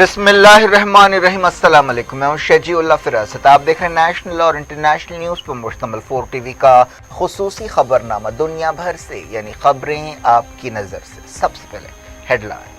बिस्मिल्लाहिर्रहमानिर्रहीम। अस्सलाम वालेकुम। मैं हूं शजीउल्लाह फिरासत। आप देख रहे हैं नेशनल और इंटरनेशनल न्यूज़ पर मुश्तमिल 4 टीवी का खुसूसी खबरनामा दुनिया भर से, यानी खबरें आपकी नज़र से। सबसे पहले headline.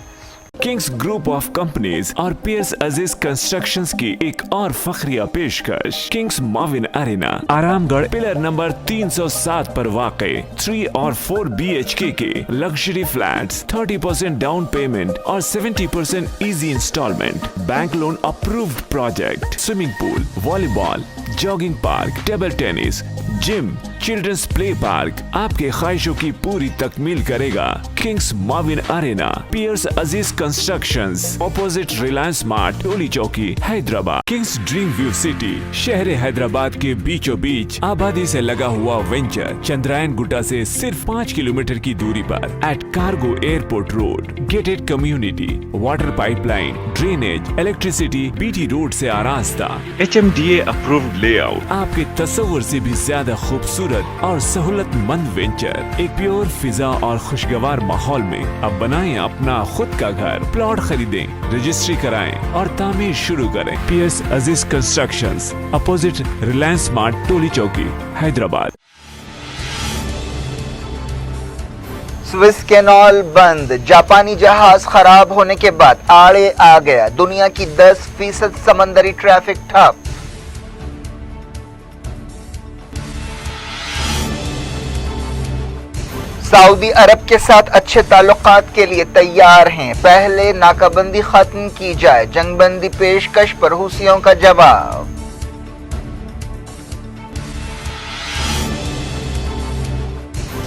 Kings group of companies और पियर्स अजीज कंस्ट्रक्शंस की एक और फखरिया पेशकश। Kings Mauvin arena, Aramghar, pillar number 307 पर वाक़े 3 और 4 BHK के लग्जरी फ्लैट्स, 30% डाउन पेमेंट और 70% easy instalment, bank loan approved project, swimming pool, volleyball, jogging park, table tennis, gym, children's play park आपके ख्वाहिशों की पूरी तकमील करेगा। Kings Mauvin Arena, Peers Aziz Constructions, opposite Reliance Smart, Toli Chowki, Hyderabad. Kings Dream View City, शहर हैदराबाद के बीचों बीच आबादी से लगा हुआ वेंचर, चंद्रायन गुट्टा से सिर्फ 5 किलोमीटर की दूरी पर, at cargo airport road, gated community, water pipeline, drainage, electricity, BT road से आरास्ता, HMDA अप्रूव्ड लेआउट, आपके तस्वुर से भी ज्यादा खूबसूरत और सहूलतमंद वेंचर, एक प्योर फिजा और खुशगवार माहौल में। अब बनाएं अपना खुद का घर, प्लॉट खरीदें, रजिस्ट्री कराएं और तामीर शुरू करें। Piers Aziz constructions, opposite Reliance Smart, Toli Chowki, Hyderabad. Swiss canal बंद, जापानी जहाज खराब होने के बाद आड़े आ गया। दुनिया की 10% समंदरी ट्रैफिक ठप। सऊदी अरब के साथ अच्छे ताल्लुकात के लिए तैयार हैं, पहले नाकाबंदी खत्म की जाए। जंगबंदी पेशकश पर हुसियों का जवाब।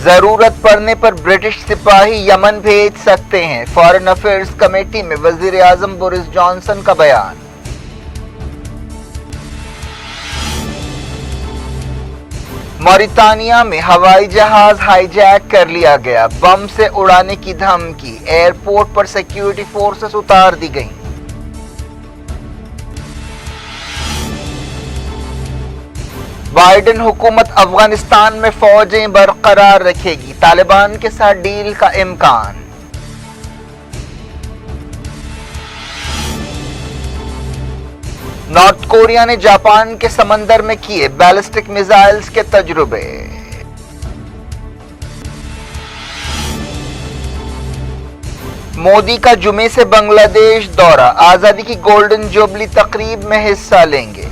जरूरत पड़ने पर ब्रिटिश सिपाही यमन भेज सकते हैं, फॉरेन अफेयर्स कमेटी में वजीर आजम बोरिस जॉनसन का बयान। मॉरिटानिया में हवाई जहाज हाईजैक कर लिया गया, बम से उड़ाने की धमकी, एयरपोर्ट पर सिक्योरिटी फोर्सेस उतार दी गईं। बाइडेन हुकूमत अफगानिस्तान में फौजें बरकरार रखेगी, तालिबान के साथ डील का इम्कान। नॉर्थ कोरिया ने जापान के समंदर में किए बैलिस्टिक मिसाइल्स के तजुर्बे। मोदी का जुमे से बांग्लादेश दौरा, आजादी की गोल्डन जुबली तकरीब में हिस्सा लेंगे।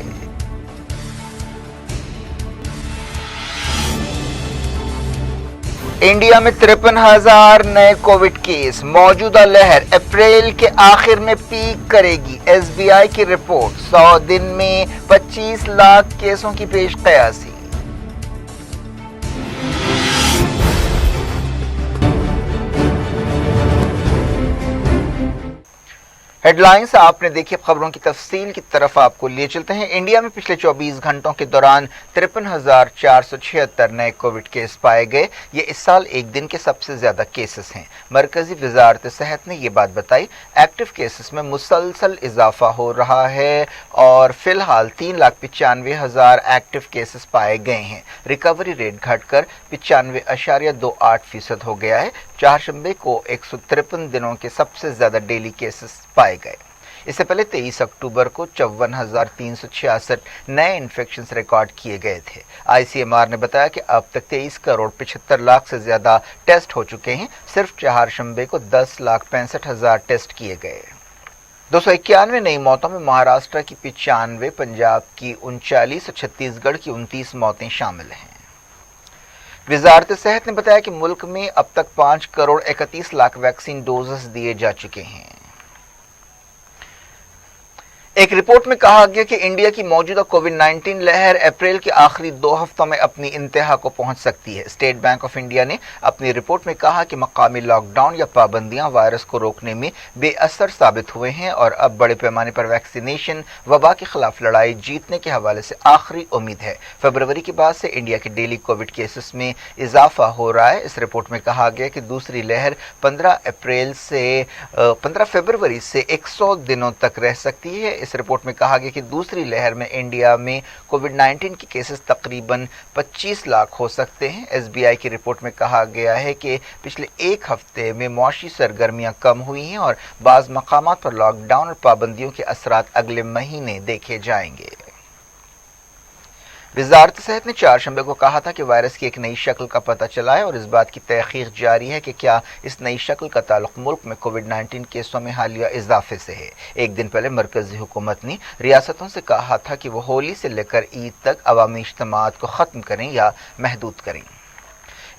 इंडिया में 53,000 नए कोविड केस, मौजूदा लहर अप्रैल के आखिर में पीक करेगी। SBI की रिपोर्ट, 100 दिन में 25 लाख केसों की पेश कयासी। हेडलाइंस आपने देखी। खबरों की तफसील की तरफ आपको लिए चलते हैं। इंडिया में पिछले 24 घंटों के दौरान 53,476 नए कोविड केस पाए गए। ये इस साल एक दिन के सबसे ज्यादा केसेस हैं। मरकजी वजारत सेहत ने ये बात बताई। एक्टिव केसेस में मुसलसल इजाफा हो रहा है और फिलहाल 3,95,000 एक्टिव केसेस पाए गए हैं। रिकवरी रेट घटकर 95.28% हो गया है। चारशंबे को 153 दिनों के सबसे ज्यादा डेली केसेस पाए गए। इससे पहले 23 अक्टूबर को 54,366 नए इन्फेक्शंस रिकॉर्ड किए गए थे। ICMR ने बताया कि अब तक 23 करोड़ 75 लाख से ज्यादा टेस्ट हो चुके हैं। सिर्फ चारशंबे को 10,65,000 टेस्ट किए गए। 291 नई मौतों में महाराष्ट्र की 95, पंजाब की 39 और छत्तीसगढ़ की 29 मौतें शामिल हैं। वजारत सेहत ने बताया कि मुल्क में अब तक 5 करोड़ 31 लाख वैक्सीन डोजेस दिए जा चुके हैं। एक रिपोर्ट में कहा गया कि इंडिया की मौजूदा कोविड-19 लहर अप्रैल के आखिरी 2 हफ्तों में अपनी इंतहा को पहुंच सकती है। स्टेट बैंक ऑफ इंडिया ने अपनी रिपोर्ट में कहा कि मकामी लॉकडाउन या पाबंदियां वायरस को रोकने में बेअसर साबित हुए हैं और अब बड़े पैमाने पर वैक्सीनेशन वबा के खिलाफ लड़ाई जीतने के हवाले से आखिरी उम्मीद है। फरवरी के बाद से इंडिया के डेली कोविड केसेस में इजाफा हो रहा है। इस रिपोर्ट में कहा गया कि दूसरी लहर 15 फरवरी से 100 दिनों तक रह सकती है। इस रिपोर्ट में कहा गया कि दूसरी लहर में इंडिया में कोविड-19 के केसेस तकरीबन 25 लाख हो सकते हैं। SBI की रिपोर्ट में कहा गया है कि पिछले एक हफ्ते में मौशी सरगर्मियां कम हुई हैं और बाज़ मकामात पर लॉकडाउन और पाबंदियों के असरात अगले महीने देखे जाएंगे। वजारत सेहत ने चारशंबे को कहा था कि वायरस की एक नई शक्ल का पता चला है और इस बात की तहकीक जारी है कि क्या इस नई शक्ल का ताल्लुक मुल्क में कोविड-19 केसों में हालिया इजाफे से है। एक दिन पहले मरकजी हुकूमत ने रियासतों से कहा था कि वो होली से लेकर ईद तक अवामी इज्तिमात को ख़त्म करें या महदूद करें।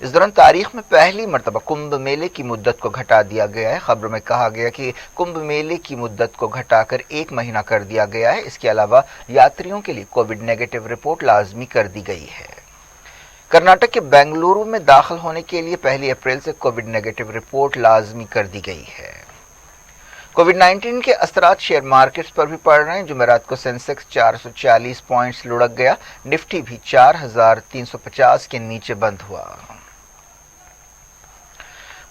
इस दौरान तारीख में पहली मरतबा कुंभ मेले की मुद्दत को घटा दिया गया है। खबरों में कहा गया कि कुंभ मेले की मुद्दत को घटाकर 1 महीना कर दिया गया है। इसके अलावा यात्रियों के लिए कोविड नेगेटिव रिपोर्ट लाजमी कर दी गई है। कर्नाटक के बेंगलुरु में दाखिल होने के लिए 1 अप्रैल से कोविड नेगेटिव रिपोर्ट लाजमी कर दी गई है। कोविड-19 के असरात शेयर मार्केट्स पर भी पड़ रहे हैं। जुमेरात को सेंसेक्स 440 पॉइंट्स लुढ़क गया। निफ्टी भी 4350 के नीचे बंद हुआ।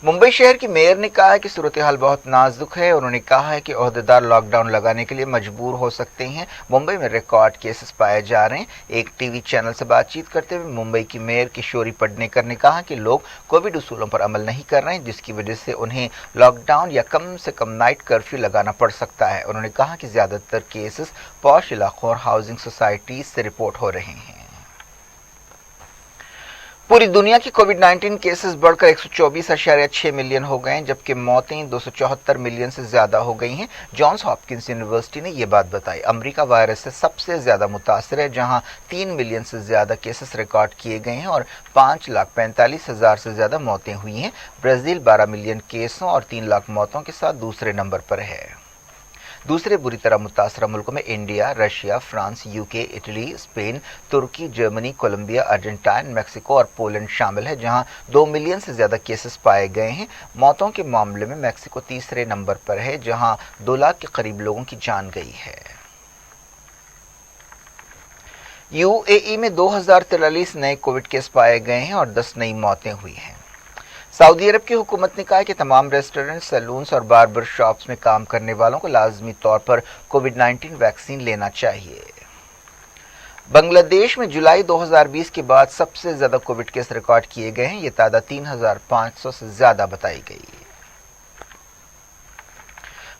मुंबई शहर की मेयर ने कहा है कि सूरत हाल बहुत नाजुक है। उन्होंने कहा है कि ओहदेदार लॉकडाउन लगाने के लिए मजबूर हो सकते हैं। मुंबई में रिकॉर्ड केसेस पाए जा रहे हैं। एक टीवी चैनल से बातचीत करते हुए मुंबई की मेयर किशोरी पडनेकर ने कहा कि लोग कोविड उसूलों पर अमल नहीं कर रहे हैं, जिसकी वजह से उन्हें लॉकडाउन या कम से कम नाइट कर्फ्यू लगाना पड़ सकता है। उन्होंने कहा कि ज्यादातर केसेस पॉश इलाकों और हाउसिंग सोसाइटीज से रिपोर्ट हो रहे हैं। पूरी दुनिया की कोविड-19 केसेस बढ़कर 124.6 मिलियन हो गए हैं, जबकि मौतें 274 मिलियन से ज्यादा हो गई हैं। जॉन्स हॉपकिंस यूनिवर्सिटी ने यह बात बताई। अमेरिका वायरस से सबसे ज्यादा मुतासर है, जहां 3 मिलियन से ज्यादा केसेस रिकॉर्ड किए गए हैं और 5,45,000 से ज्यादा मौतें हुई हैं। ब्राजील 12 मिलियन केसों और 3 लाख मौतों के साथ दूसरे नंबर पर है। दूसरे बुरी तरह मुतासरा मुल्कों में India, Russia, France, UK, Italy, Spain, तुर्की, जर्मनी, कोलंबिया, अर्जेंटाइन, मैक्सिको और पोलैंड शामिल है, जहां 2 मिलियन से ज्यादा केसेस पाए गए हैं। मौतों के मामले में मैक्सिको तीसरे नंबर पर है, जहां 2 लाख के करीब लोगों की जान गई है। यूएई में 2043 नए कोविड केस पाए गए हैं और 10 नई मौतें हुई हैं। सऊदी अरब की हुकूमत ने कहा है कि तमाम रेस्टोरेंट, सैलून्स और बार्बर शॉप्स में काम करने वालों को लाजमी तौर पर कोविड-19 वैक्सीन लेना चाहिए। बांग्लादेश में जुलाई 2020 के बाद सबसे ज्यादा कोविड केस रिकॉर्ड किए गए हैं। ये तादाद 3,500 से ज्यादा बताई गई।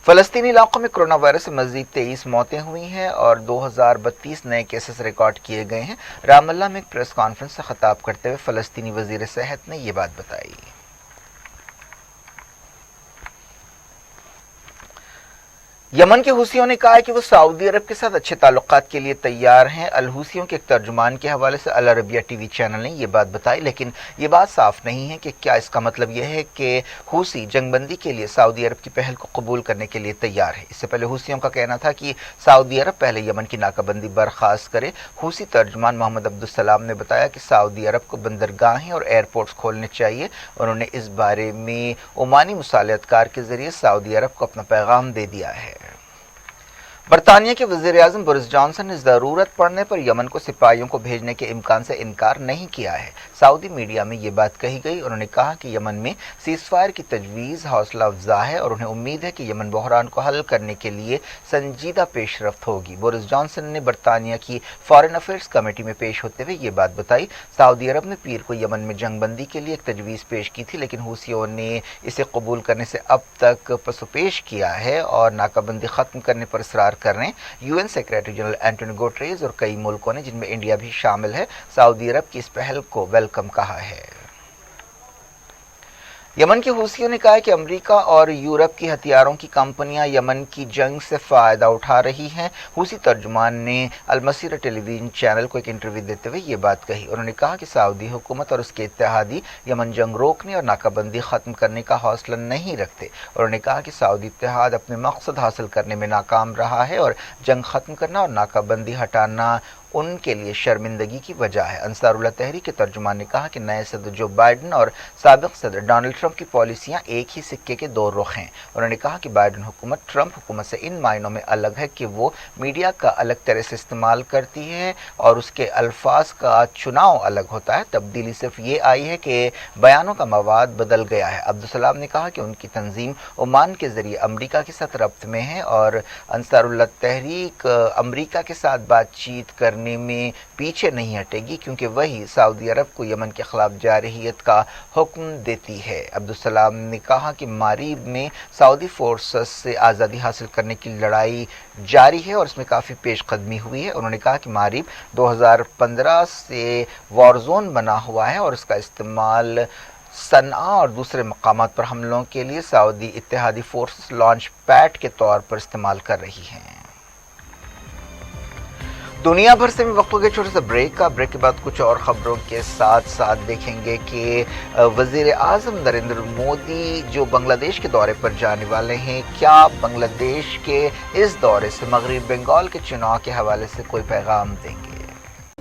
फलस्तीनी इलाकों में कोरोना वायरस से मजीद 23 मौतें हुई हैं और 2032 नए केसेस रिकॉर्ड किए गए हैं। रामल्ला में एक प्रेस कॉन्फ्रेंस से खिताब करते हुए फलस्तीनी वजीर सेहत ने ये बात बताई। यमन के हुसियों ने कहा है कि वो सऊदी अरब के साथ अच्छे ताल्लुकात के लिए तैयार हैं। अल हुसियों के एक तर्जुमान के हवाले से अल अरबिया टीवी चैनल ने यह बात बताई, लेकिन ये बात साफ नहीं है कि क्या इसका मतलब यह है कि हुसी जंगबंदी के लिए सऊदी अरब की पहल को कबूल करने के लिए तैयार है। इससे पहले हुसियों का कहना था कि सऊदी अरब पहले यमन की नाकाबंदी बर्खास्त करे। हुसी तर्जुमान मोहम्मद अब्दुल सलाम ने बताया कि सऊदी अरब को बंदरगाहें और एयरपोर्ट्स खोलने चाहिए। उन्होंने इस बारे में ओमानी मुसालियतकार के जरिए सऊदी अरब को अपना पैगाम दे दिया है। बरतानिया के वज़ीर-ए-आज़म बोरिस जॉनसन ने ज़रूरत पड़ने पर यमन को सिपाहियों को भेजने के इम्कान से इनकार नहीं किया है। सऊदी मीडिया में ये बात कही गई। उन्होंने कहा कि यमन में सीज़फायर की तजवीज़ हौसला अफजा है और उन्हें उम्मीद है कि यमन बहरान को हल करने के लिए संजीदा पेशरफ्त होगी। बोरिस जॉनसन ने बरतानिया की फॉरेन अफेयर्स कमेटी में पेश होते हुए ये बात बताई। सऊदी अरब ने पीर को यमन में जंगबंदी के लिए एक तजवीज़ पेश की थी, लेकिन हुसियों ने इसे कबूल करने से अब तक पसुपेश किया है और नाकाबंदी ख़त्म करने पर इसरार कर रहे हैं। UN secretary general Antonio Guterres और कई मुल्कों ने, जिनमें इंडिया भी शामिल है, सऊदी अरब की इस पहल को वेलकम कहा है। यमन के हुसियों ने कहा है कि अमेरिका और यूरोप की हथियारों की कंपनियां यमन की जंग से फायदा उठा रही हैं। हुसी तर्जुमान ने अल मसीरा टेलीविजन चैनल को एक इंटरव्यू देते हुए ये बात कही। उन्होंने कहा कि सऊदी हुकूमत और उसके इत्तेहादी यमन जंग रोकने और नाकाबंदी खत्म करने का हौसला नहीं रखते। उन्होंने कहा कि सऊदी इत्तेहाद अपने मकसद हासिल करने में नाकाम रहा है और जंग खत्म करना और नाकाबंदी हटाना ان کے لیے شرمندگی کی وجہ ہے۔ انصار اللہ تحریک کے ترجمان نے کہا کہ نئے صدر جو بائیڈن اور سابق صدر ڈونلڈ ٹرمپ کی پالیسیاں ایک ہی سکے کے دو رخ ہیں۔ انہوں نے کہا کہ بائیڈن حکومت ٹرمپ حکومت سے ان معنوں میں الگ ہے کہ وہ میڈیا کا الگ طرح سے استعمال کرتی ہے اور اس کے الفاظ کا چناؤ الگ ہوتا ہے۔ تبدیلی صرف یہ آئی ہے کہ بیانوں کا مواد بدل گیا ہے۔ عبدالسلام نے کہا کہ ان کی تنظیم عمان کے ذریعے امریکہ کے ساتھ ربط میں ہے اور انصار اللہ تحریک امریکہ کے ساتھ بات چیت کرنے میں پیچھے نہیں ہٹے گی کیونکہ وہی سعودی عرب کو یمن کے خلاف جارحیت کا حکم دیتی ہے۔ عبدالسلام نے کہا کہ ماریب میں سعودی فورسز سے آزادی حاصل کرنے کی لڑائی جاری ہے اور اس میں کافی پیش قدمی ہوئی ہے۔ انہوں نے کہا کہ ماریب 2015 سے وار زون بنا ہوا ہے اور اس کا استعمال صنعاء اور دوسرے مقامات پر حملوں کے لیے سعودی اتحادی فورسز لانچ پیڈ کے طور پر استعمال کر رہی ہیں۔ دنیا بھر سے بھی وقت ہو گیا چھوٹے سے بریک کا۔ بریک کے بعد کچھ اور خبروں کے ساتھ ساتھ دیکھیں گے کہ وزیر اعظم نریندر مودی جو بنگلہ دیش کے دورے پر جانے والے ہیں، کیا بنگلہ دیش کے اس دورے سے مغربی بنگال کے چناؤ کے حوالے سے کوئی پیغام دیں گے؟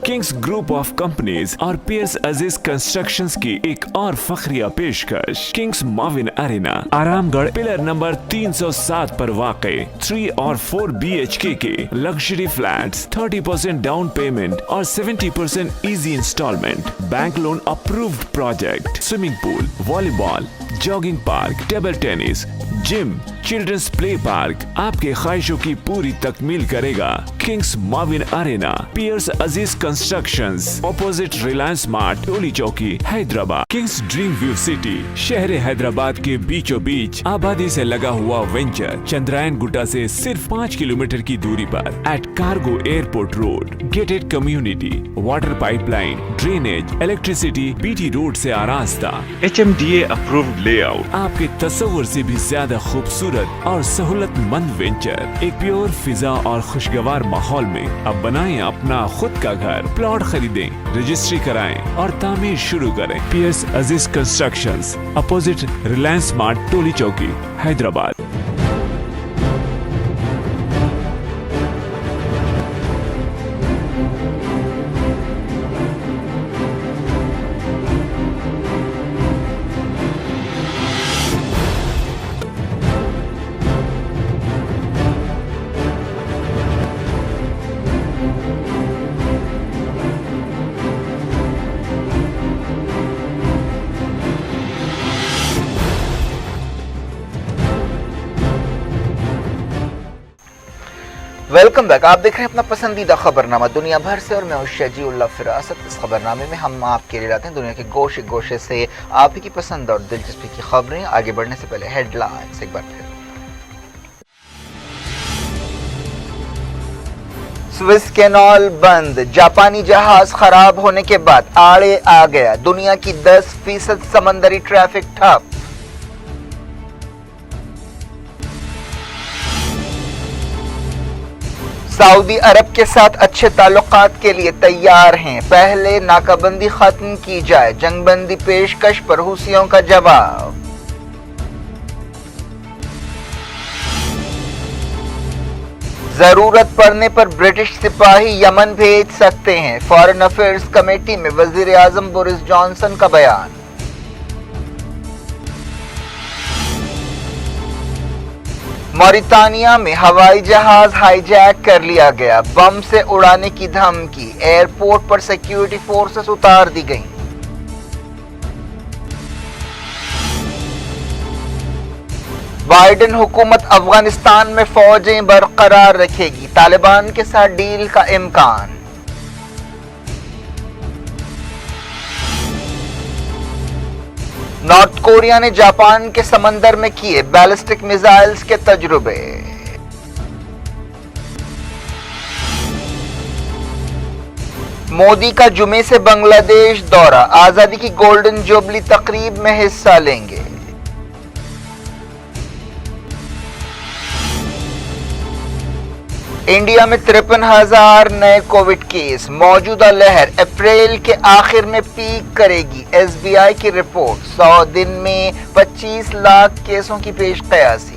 کنگز گروپ آف کمپنیز اور پیئرس عزیز کنسٹرکشنز کی ایک اور فخریہ پیشکش کنگز معاون ارینا آرام گڑھ پلر نمبر 307 پر واقع 3 اور 4 BHK کے لگژری فلیٹس 30% ڈاؤن پیمنٹ اور 70% easy instalment, bank loan approved project, swimming pool, volleyball, jogging park, table tennis, gym, children's play park آپ کے خواہشوں کی پوری تکمیل کرے گا۔ Kings Mavin Arena Peers Aziz Constructions opposite Reliance Mart Toli Chowki Hyderabad. Kings Dream View City شہر حیدرآباد کے بیچوں بیچ آبادی سے لگا ہوا وینچر چندرائن گٹا سے صرف 5 کلومیٹر کی دوری پر at cargo airport road, gated community, water pipeline, drainage, electricity BT road سے آراستہ، HMDA اپرووڈ لے آؤٹ، آپ کے تصور سے بھی زیادہ خوبصورت اور سہولت مند وینچر، ایک پیور فضا اور خوشگوار ماحول میں اب بنائیں اپنا خود کا گھر۔ پلاٹ خریدیں، رجسٹری کرائیں اور تعمیر شروع کریں۔ Periods Aziz Constructions opposite Reliance Mart Toli Chowki Hyderabad. Welcome back, آپ دیکھ رہے ہیں اپنا پسندیدہ خبرنامہ دنیا بھر سے اور میں ہوں شجی اللہ فراست۔ اس خبرنامے میں ہم آپ کے لیے لاتے ہیں دنیا کے گوشے گوشے سے آپ ہی کی پسند اور دلچسپی کی خبریں۔ آگے بڑھنے سے پہلے ہیڈ لائنز ایک بار پھر۔ سوئس کینال بند، جاپانی جہاز خراب ہونے کے بعد آڑے آ گیا، دنیا کی 10% سمندری ٹریفک ٹھپ۔ سعودی عرب کے ساتھ اچھے تعلقات کے لیے تیار ہیں، پہلے ناکہ بندی ختم کی جائے، جنگ بندی پیشکش پر حوثیوں کا جواب۔ ضرورت پڑنے پر برٹش سپاہی یمن بھیج سکتے ہیں، فارن افیئرز کمیٹی میں وزیر اعظم بورس جانسن کا بیان۔ موریتانیہ میں ہوائی جہاز ہائی جیک کر لیا گیا، بم سے اڑانے کی دھمکی، ایئرپورٹ پر سیکیورٹی فورسز اتار دی گئیں۔ بائیڈن حکومت افغانستان میں فوجیں برقرار رکھے گی، طالبان کے ساتھ ڈیل کا امکان۔ نارتھ کوریا نے جاپان کے سمندر میں کیے بیلسٹک میزائلز کے تجربے۔ مودی کا جمعے سے بنگلہ دیش دورہ، آزادی کی گولڈن جوبلی تقریب میں حصہ لیں گے۔ انڈیا میں 53,000 نئے کووڈ کیس، موجودہ لہر اپریل کے آخر میں پیک کرے گی، SBI کی رپورٹ، 100 دن میں 25 لاکھ کیسوں کی پیش قیاسی۔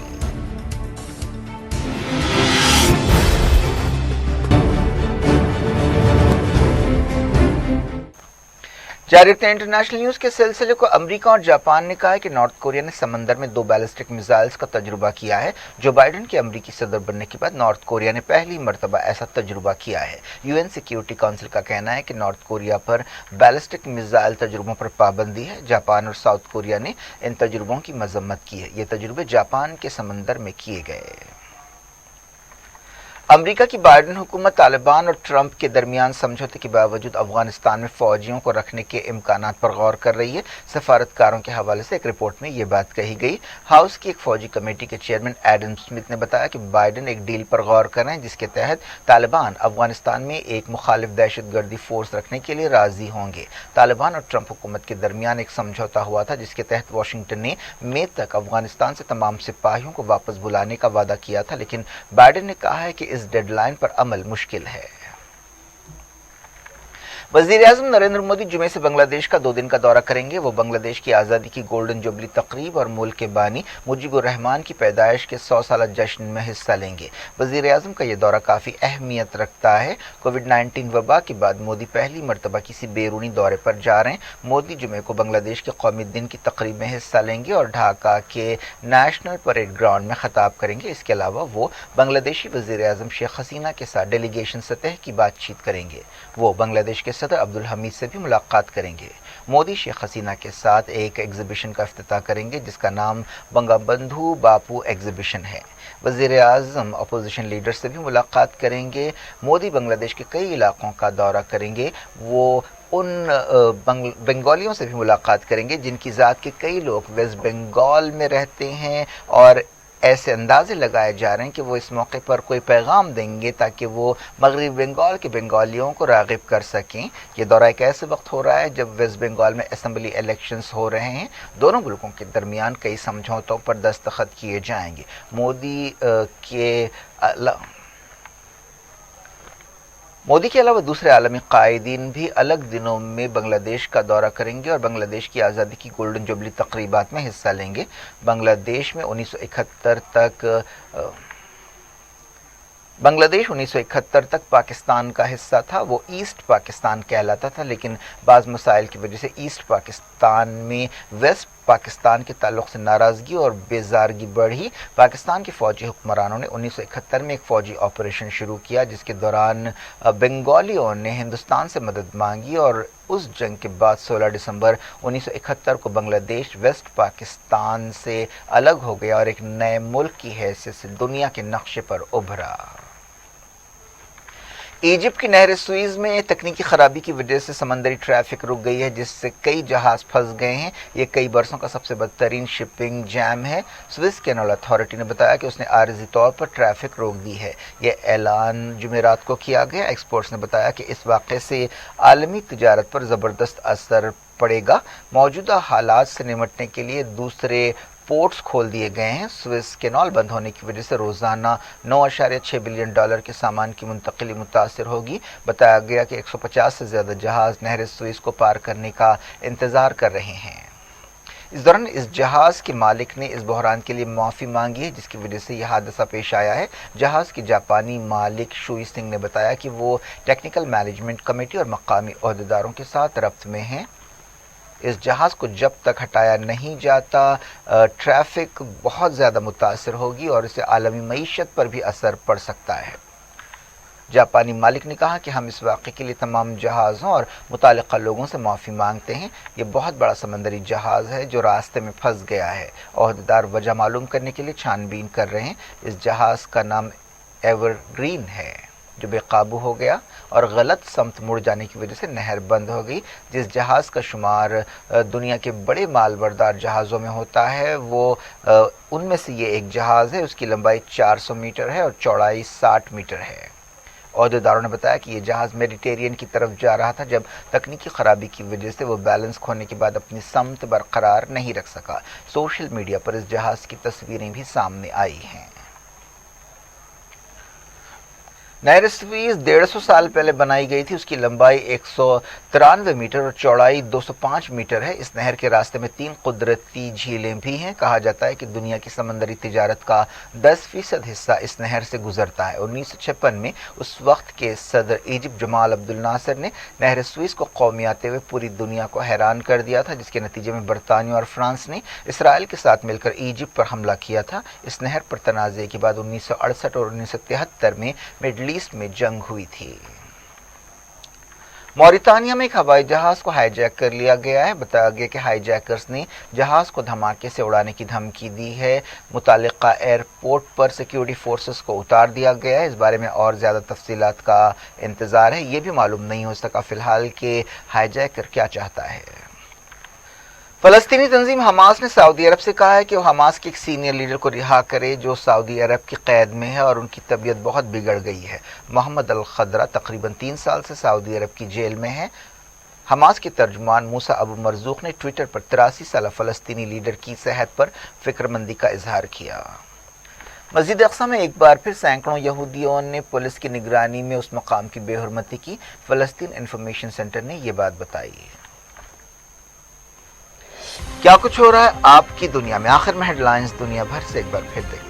जारी रखते हैं इंटरनेशनल न्यूज के सिलसिले को। अमेरिका और जापान ने कहा है कि नॉर्थ कोरिया ने समंदर में 2 बैलिस्टिक मिसाइल्स का तजुर्बा किया है। जो बाइडेन के अमेरिकी सदर बनने के बाद नॉर्थ कोरिया ने पहली मर्तबा ऐसा तजुर्बा किया है। यूएन सिक्योरिटी काउंसिल का कहना है कि नॉर्थ कोरिया पर बैलिस्टिक मिसाइल तजुर्बों पर पाबंदी है। जापान और साउथ कोरिया ने इन तजुर्बों की मजम्मत की है। ये तजुर्बे जापान के समंदर में किए गए। अमेरिका की बाइडेन हुकूमत तालिबान और ट्रंप के दरमियान समझौते के बावजूद अफगानिस्तान में फौजियों को रखने के इम्कानात पर गौर कर रही है। सफारतकारों के हवाले से एक रिपोर्ट में ये बात कही गई। हाउस की एक फौजी कमेटी के चेयरमैन एडम स्मिथ ने बताया कि बाइडेन एक डील पर गौर कर रहे हैं जिसके तहत तालिबान अफगानिस्तान में एक मुखालिफ दहशतगर्दी फोर्स रखने के लिए राजी होंगे। तालिबान और ट्रंप हुकूमत के दरमियान एक समझौता हुआ था जिसके तहत वाशिंगटन ने मई तक अफगानिस्तान से तमाम सिपाहियों को वापस बुलाने का वादा किया था, लेकिन बाइडेन ने कहा है कि इस डेडलाइन पर अमल मुश्किल है। वज़ीर-ए-आज़म नरेंद्र मोदी जुमे से बांग्लादेश का 2 दिन का दौरा करेंगे। वो बांग्लादेश की आज़ादी की गोल्डन जुबली तकरीब और मुल्क के बानी मुजीबुर रहमान की पैदाइश के 100 साला जश्न में हिस्सा लेंगे। वज़ीर-ए-आज़म का यह दौरा काफ़ी अहमियत रखता है। कोविड-19 वबा के बाद मोदी पहली मरतबा किसी बैरूनी दौरे पर जा रहे हैं। मोदी जुमे को बांग्लादेश के कौमी दिन की तकरीब में हिस्सा लेंगे और ढाका के नेशनल परेड ग्राउंड में खिताब करेंगे। इसके अलावा वो बांग्लादेशी वज़ीर-ए-आज़म शेख हसीना के साथ डेलीगेशन सतह की बातचीत करेंगे। वो बांग्लादेश के सदर अब्दुल हमीद से भी मुलाकात करेंगे। मोदी शेख हसीना के साथ एक एग्जीबिशन का इफ्तिताह करेंगे जिसका नाम बंगबंधु बापू एग्जीबिशन है। वज़ीर-ए-आज़म अपोजिशन लीडर से भी मुलाकात करेंगे। मोदी बांग्लादेश के कई इलाकों का दौरा करेंगे। वो उन बंगालियों से भी मुलाकात करेंगे जिनकी ज़ात के कई लोग वेस्ट बंगाल में रहते हैं और ऐसे अंदाजे लगाए जा रहे हैं कि वो इस मौके पर कोई पैगाम देंगे ताकि वो मगरबी बंगाल के बंगालियों को राग़िब कर सकें। ये दौरा एक ऐसे वक्त हो रहा है जब वेस्ट बंगाल में असेंबली इलेक्शंस हो रहे हैं। दोनों मुल्कों के दरमियान कई समझौतों पर दस्तखत किए जाएंगे। मोदी के अलावा दूसरे आलमी कायदीन भी अलग दिनों में बांग्लादेश का दौरा करेंगे और बांग्लादेश की आज़ादी की गोल्डन जुबली तकरीबात में हिस्सा लेंगे। बांग्लादेश 1971 तक पाकिस्तान का हिस्सा था। वो ईस्ट पाकिस्तान कहलाता था, लेकिन बाज़ मसाइल की वजह से ईस्ट पाकिस्तान में वेस्ट पाकिस्तान के ताल्लुक़ से नाराज़गी और बेज़ारगी बढ़ी। पाकिस्तान के फ़ौजी हुक्मरानों ने 1971 में एक फ़ौजी ऑपरेशन शुरू किया जिसके दौरान बंगालियों ने हिंदुस्तान से मदद मांगी और उस जंग के बाद 16 दिसंबर 1971 को बांग्लादेश वेस्ट पाकिस्तान से अलग हो गया और एक नए मुल्क की हैसियत से दुनिया के नक्शे पर उभरा। इजिप्ट की नहर सुइज में तकनीकी खराबी की वजह से समंदरी ट्रैफिक रुक गई है जिससे कई जहाज फंस गए हैं। ये कई बरसों का सबसे बदतरीन शिपिंग जैम है। स्विस कैनाल अथॉरिटी ने बताया कि उसने आर्जी तौर पर ट्रैफिक रोक दी है। यह ऐलान जुमेरात को किया गया। एक्सपर्ट्स ने बताया कि इस वाक़े से आलमी तिजारत पर ज़बरदस्त असर पड़ेगा। मौजूदा हालात से निपटने के लिए दूसरे पोर्ट्स खोल दिए गए हैं। स्विस कैनाल बंद होने की वजह से रोज़ाना 9.6 बिलियन डॉलर के सामान की मुंतकिली मुतासर होगी। बताया गया कि 150 से ज़्यादा जहाज़ नहर स्विस को पार करने का इंतज़ार कर रहे हैं। इस दौरान इस जहाज़ के मालिक ने इस बहरान के लिए माफ़ी मांगी है जिसकी वजह से यह हादसा पेश आया है। जहाज़ के जापानी मालिक शुई सिंह ने बताया कि वो टेक्निकल मैनेजमेंट कमेटी और मकामी अहदेदारों के साथ रब्त में हैं। इस जहाज़ को जब तक हटाया नहीं जाता ट्रैफिक बहुत ज़्यादा मुतासर होगी और इससे आलमी मईशत पर भी असर पड़ सकता है। जापानी मालिक ने कहा कि हम इस वाक़े के लिए तमाम जहाज़ों और मुतालिका लोगों से माफ़ी मांगते हैं। ये बहुत बड़ा समंदरी जहाज़ है जो रास्ते में फंस गया है। अहदेदार वजह मालूम करने के लिए छानबीन कर रहे हैं। इस जहाज़ का नाम एवरग्रीन है जो बेकाबू हो गया और गलत समत मुड़ जाने की वजह से नहर बंद हो गई। जिस जहाज़ का शुमार दुनिया के बड़े मालबरदार जहाज़ों में होता है वो उनमें से ये एक जहाज़ है। उसकी लंबाई 400 मीटर है और चौड़ाई 60 मीटर है। अहदेदारों ने बताया कि ये जहाज़ मेडिटेरियन की तरफ जा रहा था जब तकनीकी खराबी की वजह से वो बैलेंस खोने के बाद अपनी समत बरकरार नहीं रख सका। सोशल मीडिया पर इस जहाज़ की तस्वीरें भी सामने आई हैं। नहर स्वीज 150 साल पहले बनाई गई थी। उसकी लंबाई 193 मीटर और चौड़ाई 205 मीटर है। इस नहर के रास्ते में 3 कुदरती झीलें भी हैं। कहा जाता है कि दुनिया की समंदरी तिजारत का 10% हिस्सा इस नहर से गुजरता है। 1956 में उस वक्त के सदर इजिप्ट जमाल अब्दुल नासिर ने नहर स्वीज को कौमी आते हुए पूरी दुनिया को हैरान कर दिया था, जिसके नतीजे में बरतानिया और फ्रांस ने इसराइल के साथ मिलकर इजिप्ट पर हमला किया था। इस नहर पर तनाज़े के बाद 1968 और 1973 में मिडल ईस्ट में जंग हुई थी। मौरितानिया में एक हवाई जहाज को हाईजैक कर लिया गया है। बताया गया कि हाईजैकर्स ने जहाज को धमाके से उड़ाने की धमकी दी है। मुतालिका एयरपोर्ट पर सिक्योरिटी फोर्सेस को उतार दिया गया है। इस बारे में और ज़्यादा तफसीलात का इंतज़ार है। ये भी मालूम नहीं हो सका फ़िलहाल कि हाईजैकर क्या चाहता है। फ़लस्तीनी तंजीम हमास ने सऊदी अरब से कहा है कि वो हमास के एक सीनियर लीडर को रिहा करे जो सऊदी अरब की कैद में है और उनकी तबीयत बहुत बिगड़ गई है। मोहम्मद अल खदरा तकरीबन 3 साल से सऊदी अरब की जेल में है। हमास के तर्जुमान मूसा अबू मरजूक ने ट्विटर पर 83 साल फ़लस्तीनी लीडर की सेहत पर फिक्रमंदी का इजहार किया। मस्जिद अक्सा में एक बार फिर सैकड़ों यहूदियों ने पुलिस की निगरानी में उस मकाम की बेहुरमती की। फ़लस्तीन इंफॉर्मेशन सेंटर ने यह बात बताई। क्या कुछ हो रहा है आपकी दुनिया में, आखिर में हेडलाइंस दुनिया भर से एक बार फिर देखते हैं।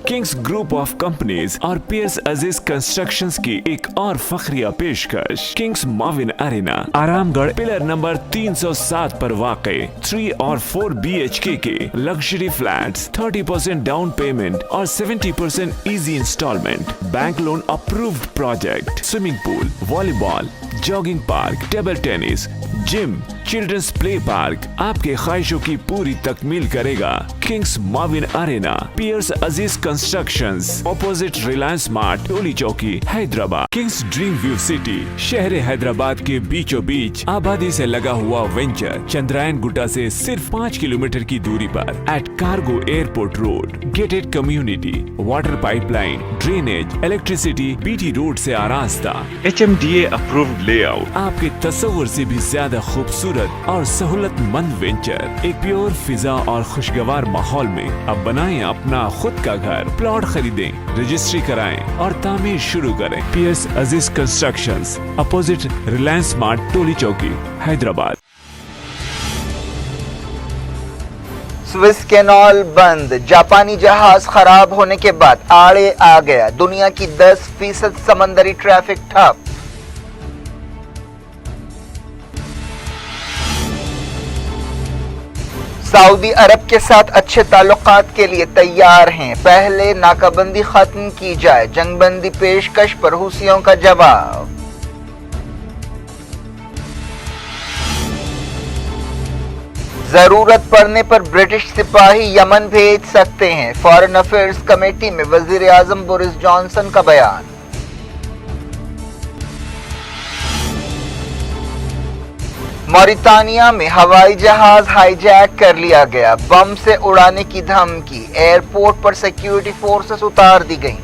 किंग्स ग्रुप ऑफ कंपनीज और पियर्स अजीज कंस्ट्रक्शंस की एक और फखरिया पेशकश। Kings Mauvin arena Aramghar pillar number 307 पर वाक़े 3 और 4 BHK के लग्जरी फ्लैट्स, 30% डाउन पेमेंट और 70% easy instalment, bank loan approved project, swimming pool, volleyball, jogging park, table tennis, gym, children's play park आपके ख्वाहिशों की पूरी तकमील करेगा। Kings Mauvin Arena, Peers Aziz Constructions, opposite Reliance Mart, Toli Chowki, Hyderabad. Kings Dream View City, शहर हैदराबाद के बीचों बीच आबादी से लगा हुआ वेंचर, चंद्रायन गुट्टा से सिर्फ 5 किलोमीटर की दूरी पर at cargo airport road. Gated community, water pipeline, drainage, electricity, BT road से आरास्ता, HMDA अप्रूव्ड लेआउट, आपके तस्वुर से भी ज्यादा खूबसूरत और सहूलतमंद वेंचर, एक प्योर फिजा और खुशगवार माहौल में अब बनाएं अपना खुद का घर। प्लॉट खरीदें, रजिस्ट्री कराएं और तामीर शुरू करें। Piers Aziz constructions, opposite Reliance Mart, Toli Chowki, Hyderabad. Swiss canal बंद, जापानी जहाज खराब होने के बाद आड़े आ गया। दुनिया की 10% समंदरी ट्रैफिक ठप। सऊदी अरब के साथ अच्छे ताल्लुकात के लिए तैयार हैं, पहले नाकाबंदी खत्म की जाए। जंगबंदी पेशकश पर हुसियों का जवाब। जरूरत पड़ने पर ब्रिटिश सिपाही यमन भेज सकते हैं। फॉरेन अफेयर्स कमेटी में वजीर आजम बोरिस जॉनसन का बयान। मौरितानिया में हवाई जहाज हाईजैक कर लिया गया, बम से उड़ाने की धमकी, एयरपोर्ट पर सिक्योरिटी फोर्सेस उतार दी गईं।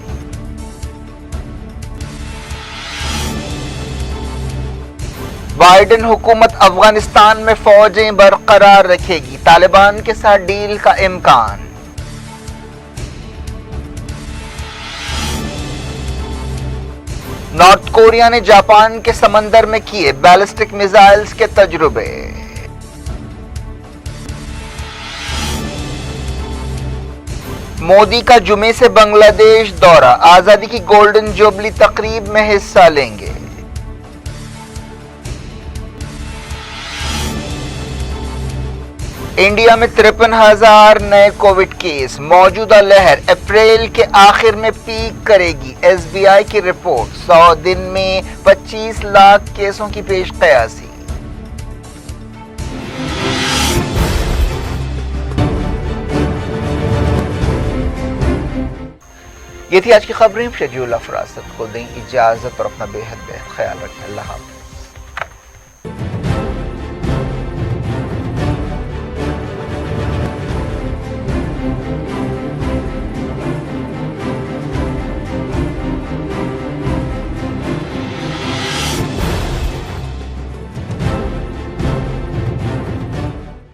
बाइडेन हुकूमत अफगानिस्तान में फौजें बरकरार रखेगी, तालिबान के साथ डील का इम्कान। नॉर्थ कोरिया ने जापान के समंदर में किए बैलिस्टिक मिसाइल्स के तजुर्बे। मोदी का जुमे से बांग्लादेश दौरा, आजादी की गोल्डन जुबली तकरीब में हिस्सा लेंगे। इंडिया में 53,000 नए कोविड केस, मौजूदा लहर अप्रैल के आखिर में पीक करेगी। SBI की रिपोर्ट, 100 दिन में 25 लाख केसों की पेश कयासी। ये थी आज की खबरें। शेड्यूल अफरासत को दें इजाजत और अपना बेहद ख्याल रखें। अल्लाह हाफ़िज़।